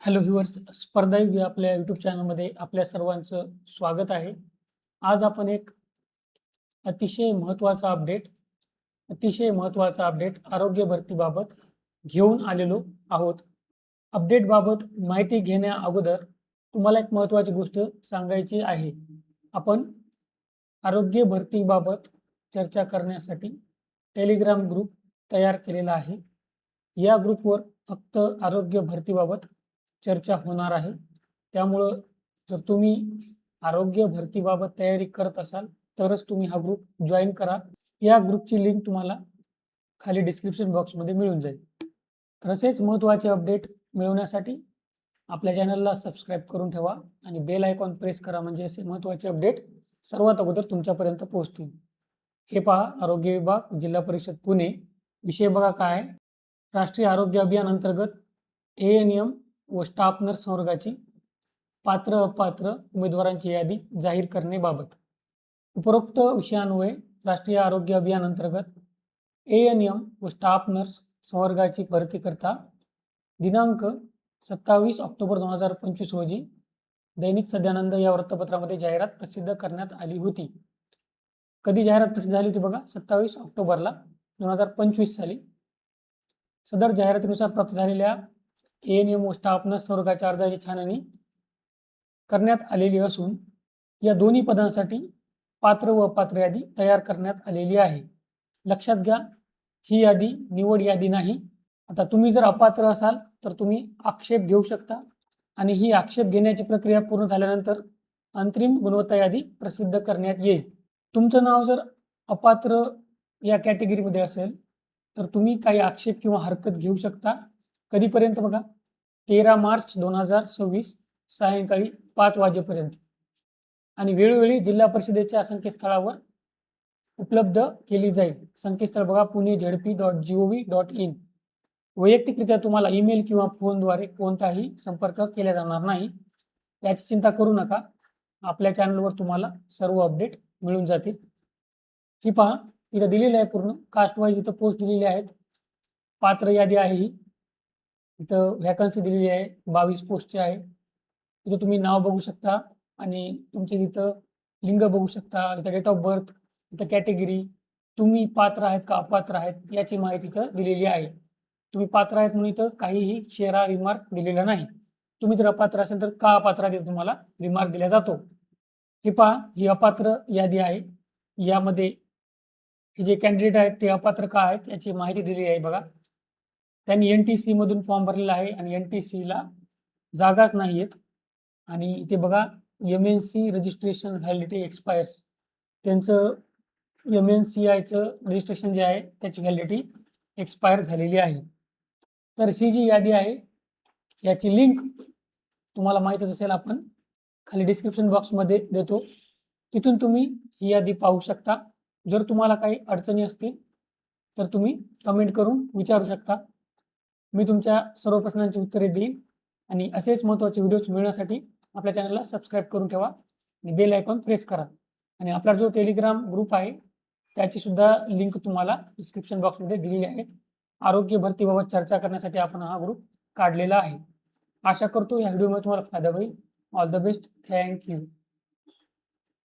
Hello viewers, स्पर्धा युग या आपल्या यूट्यूब चॅनलमध्ये आपल्या सर्वांचं स्वागत आहे. आज आपण एक अतिशय महत्त्वाचा अपडेट आरोग्य भरतीबाबत घेऊन आलेलो आहोत. अपडेटबाबत माहिती घेण्या अगोदर तुम्हाला एक महत्त्वाची गोष्ट सांगायची आहे. आपण आरोग्य भरतीबाबत चर्चा करण्यासाठी टेलिग्राम ग्रुप तयार केलेला आहे. या ग्रुपवर फक्त आरोग्य भरतीबाबत चर्चा होणार आहे. त्यामुळं जर तुम्ही आरोग्य भरतीबाबत तयारी करत असाल तरच तुम्ही हा ग्रुप जॉईन करा. या ग्रुपची लिंक तुम्हाला खाली डिस्क्रिप्शन बॉक्समध्ये मिळून जाईल. तर असेच महत्त्वाचे अपडेट मिळवण्यासाठी आपल्या चॅनलला सबस्क्राईब करून ठेवा आणि बेल आयकॉन प्रेस करा, म्हणजे असे महत्त्वाचे अपडेट सर्वात अगोदर तुमच्यापर्यंत पोहोचतील. हे पहा, आरोग्य विभाग, जिल्हा परिषद पुणे. विषय बघा काय आहे. राष्ट्रीय आरोग्य अभियान अंतर्गत ANM व स्टाफ नर्स संवर्गाची पात्र अपात्र उमेदवारांची यादी जाहीर करण्याबाबत. उपरोक्त विषयान्वये राष्ट्रीय आरोग्य अभियान अंतर्गत ANM व स्टाफ नर्स संवर्गाची भरती करता दिनांक 27 ऑक्टोबर 2025 रोजी दैनिक सद्यानंद या वृत्तपत्रामध्ये जाहिरात प्रसिद्ध करण्यात आली होती. कधी जाहिरात प्रसिद्ध झाली होती बघा? 27 ऑक्टोबरला 2025 साली. सदर जाहिरातीनुसार प्राप्त झालेल्या ANM व स्टाफ नर्स संवर्गाच्या अर्जाची छाननी करण्यात आलेली असून या दोन्ही पदांसाठी पात्र व अपात्र यादी तयार करण्यात आलेली आहे. लक्षात घ्या, ही यादी निवड यादी नाही. आता तुम्ही जर अपात्र असाल तर तुम्ही आक्षेप घेऊ शकता आणि ही आक्षेप घेण्याची प्रक्रिया पूर्ण झाल्यानंतर अंतरिम गुणवत्ता यादी प्रसिद्ध करण्यात येईल. तुमचं नाव जर अपात्र या कॅटेगरीमध्ये असेल तर तुम्ही काही आक्षेप किंवा हरकत घेऊ शकता. कधीपर्यंत बघा? 13 मार्च 2026 सायंकाळी 5 वाजेपर्यंत. आणि वेळोवेळी जिल्हा परिषदेच्या संकेतस्थळावर उपलब्ध केली जाईल. संकेतस्थळ बघा, punezhp.gov.in. वैयक्तिकरित्या तुम्हाला ईमेल किंवा फोनद्वारे कोणताही संपर्क केला जाणार नाही. याची चिंता करू नका. आपल्या चॅनलवर तुम्हाला सर्व अपडेट मिळून जातील. ही पहा, इथं दिलेलं आहे पूर्ण कास्ट वाईज. इथं पोस्ट दिलेली आहेत. पात्र यादी आहे ही. इथं व्हॅकन्सी दिलेली आहे, 22 पोस्टची आहे. इथं तुम्ही नाव बघू शकता आणि तुमचे इथं लिंग बघू शकता. इथं डेट ऑफ बर्थ, इथं कॅटेगरी, तुम्ही पात्र आहेत का अपात्र आहेत याची माहिती इथं दिलेली आहे. तुम्ही पात्र आहेत म्हणून इथं काहीही शेरा रिमार्क दिलेला नाही. तुम्ही जर अपात्र असेल तर का अपात्र आहे तुम्हाला रिमार्क दिला जातो. हे पहा, ही अपात्र यादी आहे. यामध्ये हे जे कॅन्डिडेट आहेत ते अपात्र का आहेत याची माहिती दिली आहे बघा. त्यांनी NTC मधून फॉर्म भरलेला आहे आणि NTC ला जागाच नाही आहेत. आणि इथे बघा, MNC रजिस्ट्रेशन व्हॅलिडिटी एक्सपायर्स. त्यांचं MNCIचं रजिस्ट्रेशन जे आहे त्याची व्हॅलिडिटी एक्सपायर झालेली आहे. तर ही जी यादी आहे याची लिंक तुम्हाला माहीतच असेल, आपण खाली डिस्क्रिप्शन बॉक्समध्ये देतो. तिथून तुम्ही ही यादी पाहू शकता. जर तुम्हाला काही अडचणी असतील तर तुम्ही कमेंट करून विचारू शकता. मी तुमच्या सर्व प्रश्नांची उत्तरे देईन. आणि असेच महत्त्वाचे व्हिडिओज मिळण्यासाठी आपल्या चॅनलला सबस्क्राईब करून ठेवा आणि बेल आयकॉन प्रेस करा. आणि आपला जो टेलिग्राम ग्रुप आहे त्याची सुद्धा लिंक तुम्हाला डिस्क्रिप्शन बॉक्समध्ये दिलेली आहे. आरोग्य भरतीबाबत चर्चा करण्यासाठी आपण हा ग्रुप काढलेला आहे. आशा करतो या व्हिडिओमध्ये तुम्हाला फायदा होईल. All the best. Thank you.